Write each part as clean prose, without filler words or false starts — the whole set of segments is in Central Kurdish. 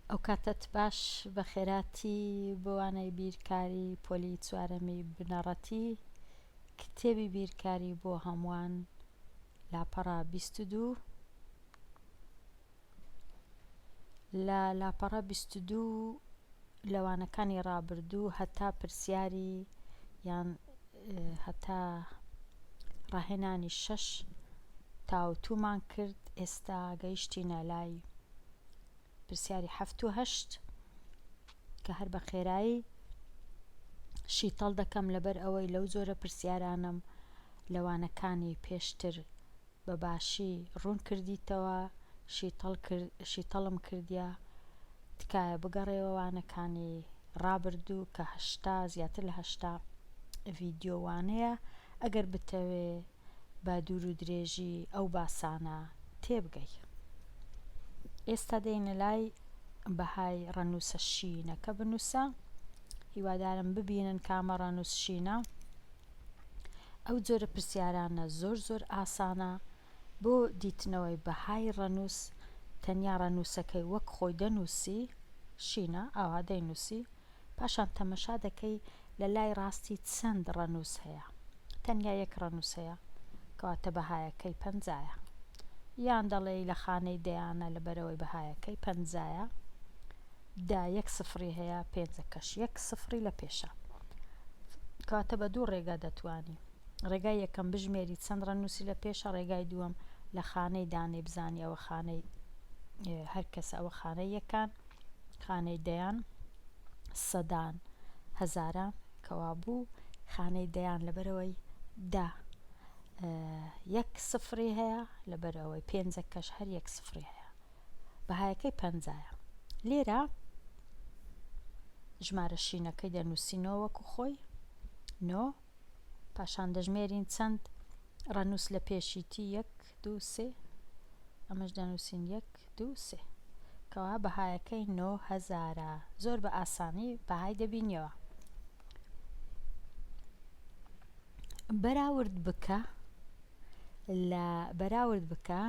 ئەو کاتت باش بە خێراتی بۆوانەی بیرکاری پۆلی چوارەمی بنەڕەتی کتێبی بیرکاری بۆ هەمووان لاپەڕە 22 لە لاپەڕە 22 لەوانەکانی ڕابردوو هەتا پرسیاری یان هەتا ڕاهێنانی 6 تاوتومان کرد ئێستا گەیشتینە لای پرسیاری 7 و 8 کە هەر بە خێرایی شیتەڵ دەکەم لەبەر ئەوەی لەو جۆرە پرسیارانم لەوانەکانی پێشتر بەباشی ڕوون کردیتەوە شیتەڵم کردیە تکایە بگەڕێەوە وانەکانی ڕابردوو کە زیاتر لە 8 ڤیدیۆوانەیە ئەگەر بتەوێ با دوور و درێژی ئەو باسانە تێبگەی. ئێستا دێنە لای بەهای ڕەنووسە شینەکە بنووسە. هیوادارم ببینن کامە ڕەنووس شینە. ئەو جۆرە پرسیارانە زۆر ئاسانە بۆ دیتنەوەی بەهای ڕەنووس تەنیا ڕەنووسەکەی وەک خۆی دەنووسی شینە ئاوا دەینووسی پاشان تەمەشا دەکەی لە لای ڕاستی چەند ڕەنووس هەیە تەنیا یەک ڕەنووس هەیە کەواتە بەهایەکەی 50 یان دەڵێ لە خانەی دەیانە لەبەرەوەی بەهایەکەی 50 دا یەک سفری هەیە 5کەش یەک سفری لە پێشە کەواتە بە دوو ڕێگا دەتوانی ڕێگای یەکەم بژمێری چەند ڕەنووسی لە پێشە ڕێگای دووەم لە خانەی دانەی بزانی ئەوە خانەی هەر کەسە ئەوە خانەی یەکان خانەی دەیان سەدان هەزاران کەوا بوو خانەی دەیان لەبەرەوەی دا یەک سفری هەیە لەبەرەوەی 5کەش هەر یەک سفری هەیە بەهایەکەی 50 لێرە ژمارە شینەکەی دەنووسینەوە وەکو خۆی 9 پاشان دەژمێرین چەند ڕەنووس لە پێشیتی 1 2 3 ئەمەش دەنووسین 1 2 3 کەوا بەهایەکەی 9000 زۆر بە ئاسانی بەهای دەبینیەوە. بەراورد بکە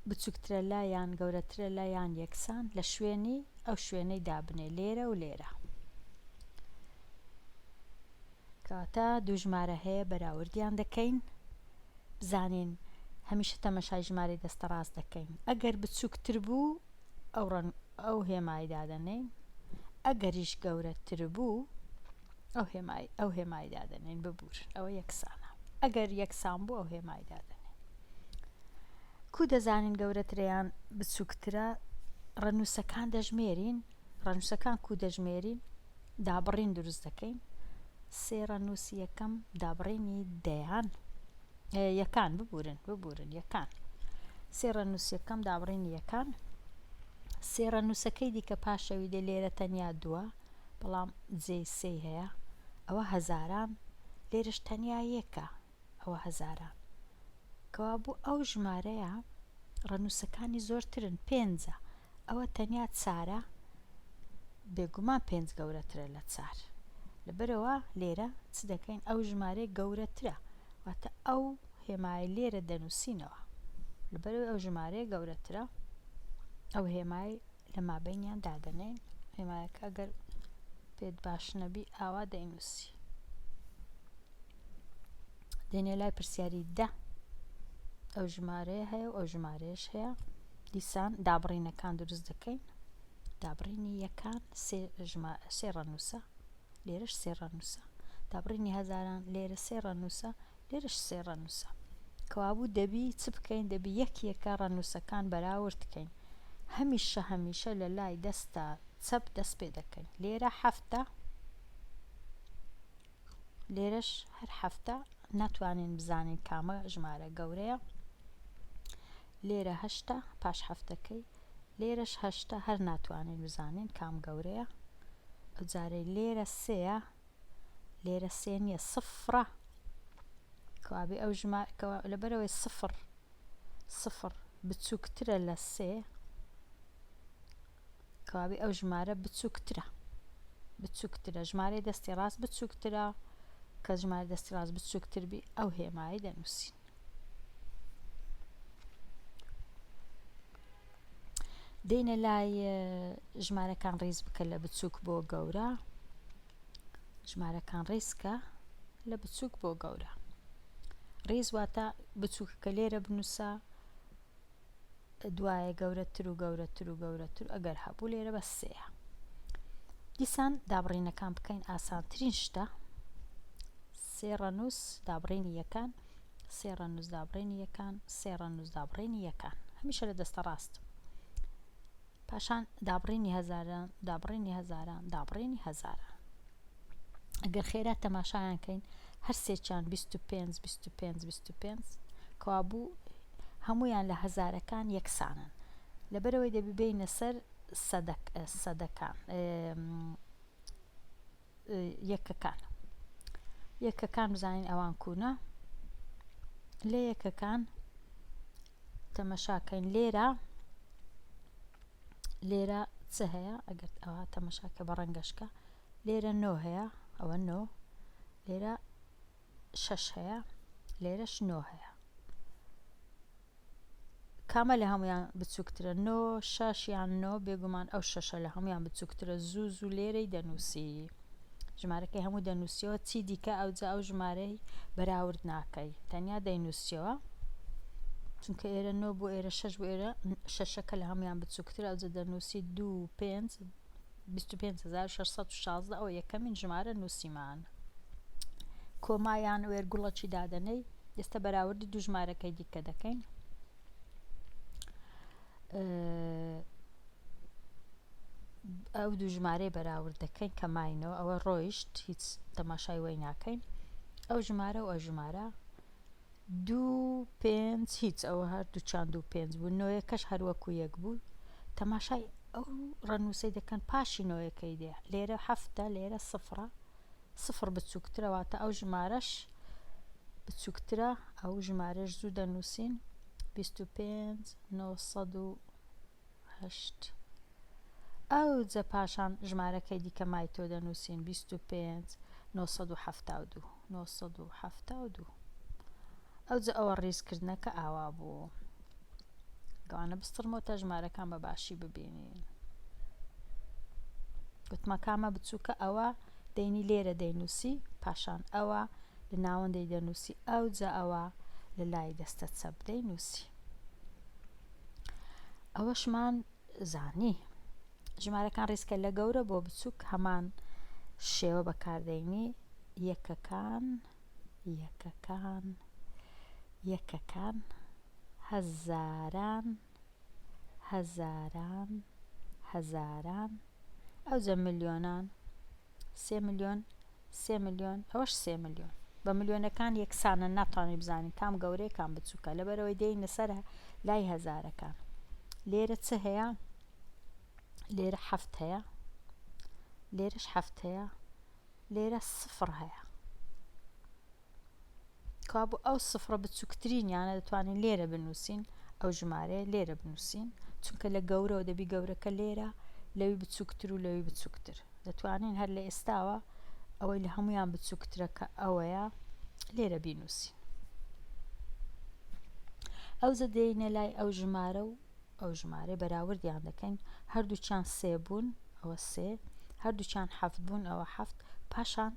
بچووکترە لایان گەورەترە لایان یەکسان لە شوێنی ئەو شوێنەی دابنێ لێرە و لێرە کەواتە دوو ژمارە هەیە بەراوردیان دەکەین بزانین هەمیشە تەمەشای ژمارەی دەستە ڕاست دەکەین ئەگەر بچووکتر بوو ئەو هێمای دادەنێین ئەگەریش گەورەتر بوو ئەو هێمای دادەنێن ببور ئەوە یەکسانە ئەگەر یەکسان بوو ئەو هێمای دادەنێن کو دەزانین گەورەتریان بچووکترە ڕەنووسەکان دەژمێرین ڕەنووسەکان کو دەژمێرین دابڕین دروست دەکەین 3 ڕەنووسی یەکەم دابڕینی دەیان یەکان ببورن یەکان 3 ڕەنووسی یەکەم دابڕینی یەکان 3 ڕەنووسەکەی دیکە پاشەوی دە لێرە تەنیا 2 بەڵام جێی 3 هەیە ئەوە هەزاران لێرەش تەنیا یەکە ئەوە هەزاران کەوا بوو ئەو ژمارەیە ڕەنووسەکانی زۆرترن 5 ئەوە تەنیا 4 بێگومان 5 گەورەترە لە 4 لەبەرەوە لێرە چ دەکەین ئەو ژمارەی گەورەترە واتە ئەو هێمای لێرە دەنووسینەوە لەبەرەوەی ئەو ژمارەیە گەورەترە ئەو هێمای لە مابەینیان دادەنێن هێمایەکە ئەگەر پێت باش نەبی ئاوا دەینووسی دێنێ لای پرسیاری 10 ئەو ژمارەیە هەیە و ئەو ژمارەیەش هەیە دیسان دابڕینەکان دروست دەکەین دابڕینی یەکان 3 ڕەنووسە لێرەش 3 ڕەنووسە دابڕینی هەزاران لێرە 3 ڕەنووسە لێرەش 3 ڕەنووسە کەوابوو دەبی چ بکەین دەبی یەکە ڕەنووسەکان بەراورد بکەین هەمیشە لە لای دەستە چەپ دەست پێ دەکەین لێرە 7 لێرەش هەر 7 ناتوانین بزانین کامە ژمارە گەورەیە لێرە 8 پاش هەفتەکەی لێرەش 8 هەر ناتوانین بزانین کام گەورەیە ئەو جارەی لێرە 3 لێرە 3 نیە 0 کەوابێ ئەو لەبەرەوەی 0 بچووکترە لە 3 کەوابێ ئەو ژمارە بچووکترە ژمارەی دەستی ڕاست بچووکترە کە ژمارە دەستی ڕاست بچووکتر بی ئەو هێمایی دەنووسین دێنە لای ژمارەکان ڕیز بکە لە بچووک بۆ گەورە، ژمارەکان ڕیزکە لە بچووک بۆ گەورە. ڕیز واتە بچووکەکە لێرە بنووسە، دوایە گەورەتر و گەورەتر و گەورەتر، ئەگەر هەبوو لێرە بە سێە. دیسان دابڕینەکان بکەین، ئاسانترین شتە سێ ڕەنووس دابڕینی یەکان، سێ ڕەنووس دابڕینی یەکان، سێ ڕەنووس دابڕینی یەکان، هەمیشە لە دەستە ڕاست. پاشان دابڕینی هەزاران، دابڕینی هەزاران، دابڕینی هەزاران. ئەگەر خێرا تەماشایان کەین هەر سێکیان 25 25 25 کەوابوو هەمویان لە هەزارەکان یەکسانن، لەبەرەوەی دەبینە سەر سەدەکان یەکەکان بزانین ئەوان کوونە. لە یەکەکان تەمەشاکەین لێرە چ هەیە، ئەگەر ئەوە تەمەشاکە بە ڕەنگەشکە، لێرە 9 هەیە، ئەوە 9، لێرە 6 هەیە، لێرەش 9 هەیە. کامە لە هەمویان بچووکترە؟ 9 6 یان 9 بێگومان ئەو 6 لە هەمویان بچووکترە. زوو لێرەی دەنووسی، ژمارەکەی هەموو دەنووسیەوە، چی دیکە ئەوجا ئەو ژمارەی بەراورد ناکەی، تەنیا دەینووسیەوە، چونکە ئێرە 9 بۆ ئێرە 6 بۆ ئێرە 6ەکە لە هەمویان بچووکترە، ئەوجا دەنووسی 25616 ئەوە یەکەمین ژمارە نووسیمان. کۆمایان وێرگوڵەکی دادەنەی، ئێستا بەراوردی دوو ژمارەکەی دیکە دەکەین. ئەو دوو ژمارەی بەراورد دەکەین کە ماینەوە، ئەوە ڕۆیشت، هیچ تەماشای وەی ناکەین. ئەو ژمارە و ئەو ژمارە 2 5 هیچ، ئەوە هەردووچیان 2 5 بوو، 9یەکەش هەروەکو یەک بوو. تەماشای ئەو ڕەنووسەی دەکەن پاشی 9یەکەی دێ، لێرە 7 لێرە 0 0 بچووکترەواتە ئەو ژمارەش بچووکترە، ئەو ژمارەش زوو دەنووسین 25 908. ئەوجە پاشان ژمارەکەی دیکە مای تۆ دەنووسین 25 972 972. ئەوجە ئەوە ڕیزکردنەکە ئاوا بوو. گەوانە بستڕمەوە ژمارەکان بە باشی ببینین. گوتمەکامە بچووکە ئەوە دەینی لێرە دەینووسی، پاشان ئەوە لە ناوەندەی دەنووسی، ئەوجە ئەوە لە لای دەستە چەپ دەینووسی. ئەوەشمان زانی. ژمارەکان ڕیزکە لە گەورە بۆ بچووک هەمان شێوە بەکاردەینی، یەکەکان یەکەکان یەکەکان، هەزاران هەزاران هەزاران، ئەوجە ملیۆنان 3 ملیۆن 3 ملیۆن، ئەوەش 3 ملیۆن. بە ملیۆنەکان یەکسانە، ناتوانین بزانین کام گەورەیە کام بچووکە، لەبەرەوەی دێینە سەر لای هەزارەکان. لێرە چ هەیە؟ لێرە 7 هەیە، لێرەش 7 هەیە، لێرە 0 هەیە. کابوو ئەو 0 بچووکترینیانە دەتوانین لێرە بنووسین، ئەو ژمارەیە لێرە بنووسین، چونکە لە گەورەوە دەبی گەورەکە لێرە، لەوی بچووکتر و لەوی بچووکتر. دەتوانین هەر لە ئێستاوە ئەوەی لە هەمویان بچووکترە کە ئەوەیە لێرە بینووسین. ئەوجە دێینە لای ئەو ژمارە و ئەو ژمارە بەراوردیان دەکەین، هەردووچیان 3 بوون، ئەوە 3، هەردووچیان 7 بوون، ئەوە 7. پاشان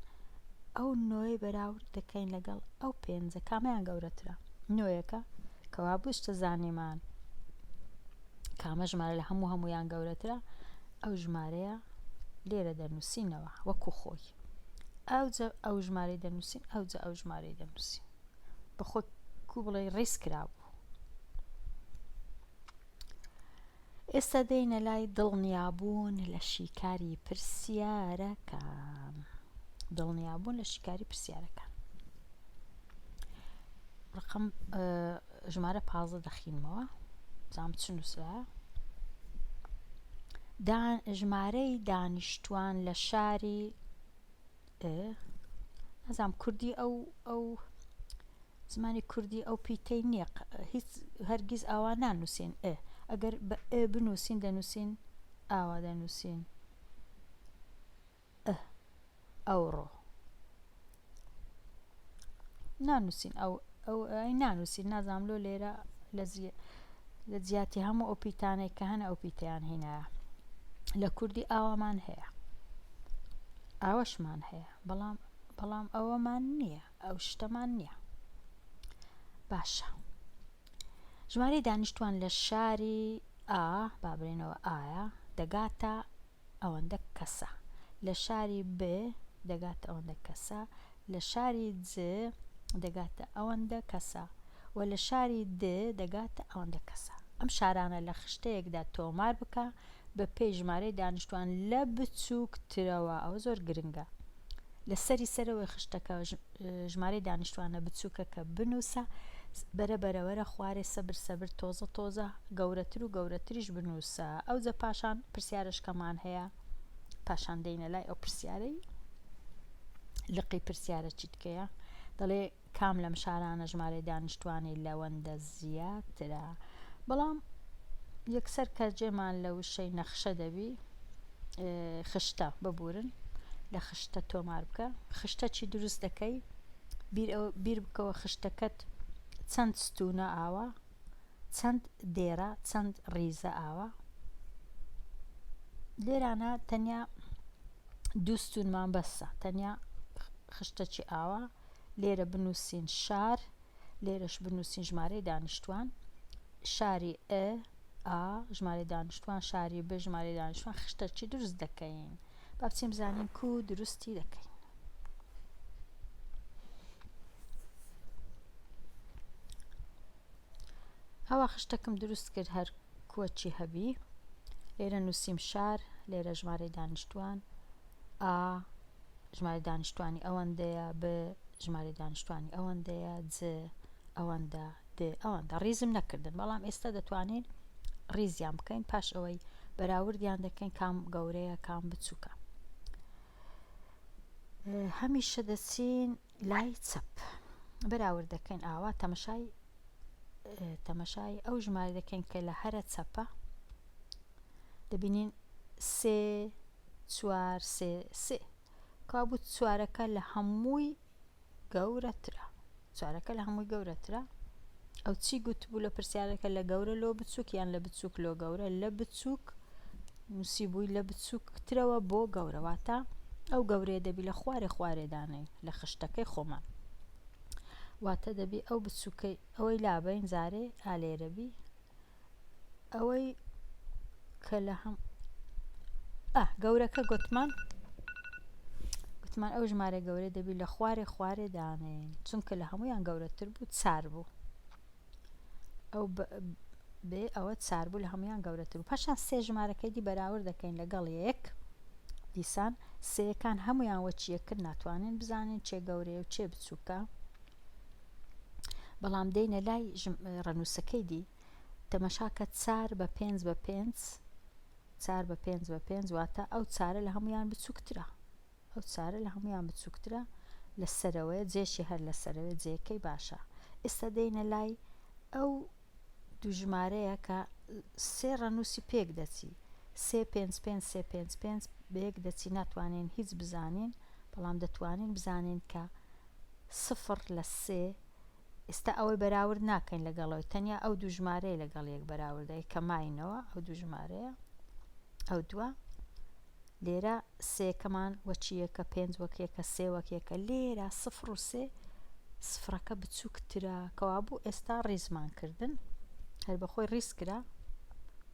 ئەو 9 بەراورد دەکەین لەگەڵ ئەو 5، کامیان گەورەترە؟ 9یەکە، کەوا بووشتە زانیمان کامە ژمارە لە هەمویان گەورەترە، ئەو ژمارەیە لێرە دەنووسینەوە وەکو خۆی، ئەوجە ئەو ژمارەی دەنووسین، ئەوجە ئەو ژمارەی دەنووسین، بەخۆی کو بڵێ ڕیز کرابوو. ئێستا دێینە لای دڵنیابوون لە شیکاری پرسیارەکان. دڵنیابوون لە شیکاری پرسیارەکان. ڕقم ژمارە 15 دەخینمەوە، بزانم چ نووسرایە. ژمارەی دانیشتوان لە شاری نازانم کوردی ئەو زمانی کوردی ئەو پیتەی نییە، هیچ هەرگیز ئاوا نانووسین. ئەگەر بە بنووسین دەنووسین ئاوا دەنووسین ئەوڕۆ، نانووسین ئەو نانووسین، نازانم لۆ لێرە لە لە جیاتی هەموو ئەو پیتانەی کە هەنە ئەو پیتیان هێنایە. لە کوردی ئاوامان هەیە، ئاوەشمان هەیە، بەڵام ئەوەمان نییە، ئەو شتەمان نییە. باشە، ژمارەی دانیشتوان لە شاری ئا بابرێنەوە ئایە دەگاتە ئەوەندە کەسە، لە شاری ب دەگاتە ئەوەندە کەسە، لە شاری ج دەگاتە ئەوەندە کەسە، و لە شاری د دەگاتە ئەوەندە کەسە. ئەم شارانە لە خشتەیەکدا تۆمار بکە بە پێی ژمارەی دانیشتوان لە بچووکترەوە. ئەوە زۆر گرنگە. لە سەرەوەی خشتەکە ژمارەی دانیشتوانە بچووکەکە بنووسە، بەرەبەرەوەرە خوارێ سەبر تۆزە گەورەتر و گەورەتریش بنووسە. ئەوجە پاشان پرسیارشکەمان هەیە، پاشان دەینە لای ئەو پرسیارەی لقی پرسیارە چیتکەیە، دەڵێ کام لەم شارانە ژمارەی دانیشتوانی لەوەندە زیاترە. بەڵام یەکسەر کە جێمان لە وشەی نەخشە دەبی خشتە ببورن، لە خشتە تۆمار بکە. خشتە چی دروست دەکەی؟ بیر بکەوە خشتەکەت چەند ستونە ئاوە، چەند دێرە، چەند ڕیزە ئاوە. لێرانە تەنیا دوو ستونمان بەسە، تەنیا خشتەکی ئاوە. لێرە بنووسین شار، لێرەش بنووسین ژمارەی دانیشتوان، شاری ئا ژمارەی دانیشتوان، شاری ب ژمارەی دانیشتوان. خشتەکی دروست دەکەین، با بچین بزانین کو دروستی دەکەین. ئەوە خشتەکەم دروست کرد هەر کووەچی هەبی. لێرە نووسیم شار، لێرە ژمارەی دانیشتوان، ئا ژمارەی دانیشتوانی ئەوەندەیە، ب ژمارەی دانیشتوانی ئەوەندەیە، ج ئەوەندە، د ئەوەندە. ڕیزم نەکردن، بەڵام ئێستا دەتوانین ڕیزیان بکەین، پاش ئەوەی بەراوردیان دەکەین کام گەورەیە کام بچووکە. هەمیشە دەچین لای چەپ، بەراورد دەکەین ئاوا تەمەشای ئەو ژمارە دەکەین کە لە هەرە چەپە دەبینین 3 4 3 کابوو چوارەکە لە هەمووی گەورەترە، چوارەکە لە هەمووی گەورەترە. ئەو چی گوتبوو لە پرسیارەکە لە گەورە لۆ بچووک یان لە بچووک لۆ گەورە؟ لە بچووک نووسی بووی لە بچووکترەوە بۆ گەورەواتە ئەو گەورەیە دەبی لە خوارێدانەی لە خشتەکەی خۆمان، واتە دەبی ئەو بچووکەی ئەوەی لابین زارێ ئالێرەبی ئەوەی کە لە هەم گەورەکە گوتمان ئەو ژمارە گەورە دەبی لە خوارێدانین، چونکە لە هەمویان گەورەتر بوو، چار بوو. ئەو بێ ئەوە چار بوو، لە هەمویان گەورەتر بوو. پاشان سێ ژمارەکەی دی بەراورد دەکەین لەگەڵ یەک. دیسان سێیەکان هەمویان وەچیە کرد، ناتوانین بزانین چێ گەورەیە و چێ بچووکە. بەڵام دەینە لای ڕەنووسەکەی دی، تەمەشاکە 4 بە 5 بە 5 4 بە 5 بە 5 واتە ئەو چارە لە هەمویان بچووکترە، ئەو چارە لە هەمویان بچووکترە لە سەرەوەی جێشی هەر لە سەرەوەی جێەکەی. باشە، ئێستا دەینە لای ئەو دوو ژمارەیە کە سێ ڕەنووسی پێک دەچی، 3 5 5 3 5 5 بەیەک دەچی، ناتوانین هیچ بزانین، بەڵام دەتوانین بزانین کە 0 لە 3. ئێستا ئەوەی بەراورد ناکەین لەگەڵەوەی، تەنیا ئەو دوو ژمارەیە لەگەڵ یەک بەراوردەی کە ماینەوە، ئەو دوو ژمارەیە ئەو دووە. لێرە سێکەمان وەچیەکە 5 وەکیەکە 3 وەکیەکە، لێرە 0 و 3 سفرەکە بچووکترە، کەوا بوو ئێستا ڕیزمان کردن، هەر بەخۆی ڕیز کرا،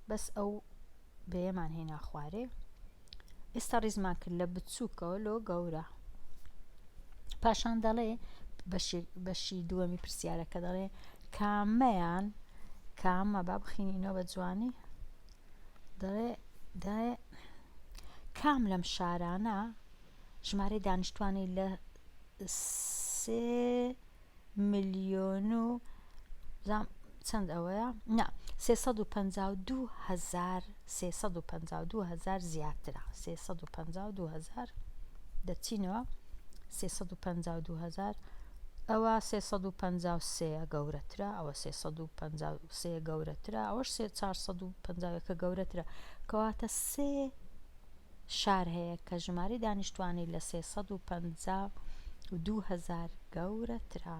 بەس ئەو بەیەمان هێنا خوارێ. ئێستا ڕیزمان کرد لە بچووکەوە لۆ گەورە. پاشان دەڵێ بەشی دووەمی پرسیارەکە دەڵێ کامە با بخینینەوە بە جوانی، دەڵێ کام لەم شارانە ژمارەی دانیشتوانی لە 3 ملیۆن و چەند ئەوەیە؟ 352,000 زیاترە. 352,000 دەچینەوە 352,000. ئەوە 353 گەورەترە، ئەوە 353 گەورەترە، ئەوەش 450 گەورەترە، کەواتە 3 شار هەیە کە ژمارەی دانیشتوانی لە 352,000 گەورەترە.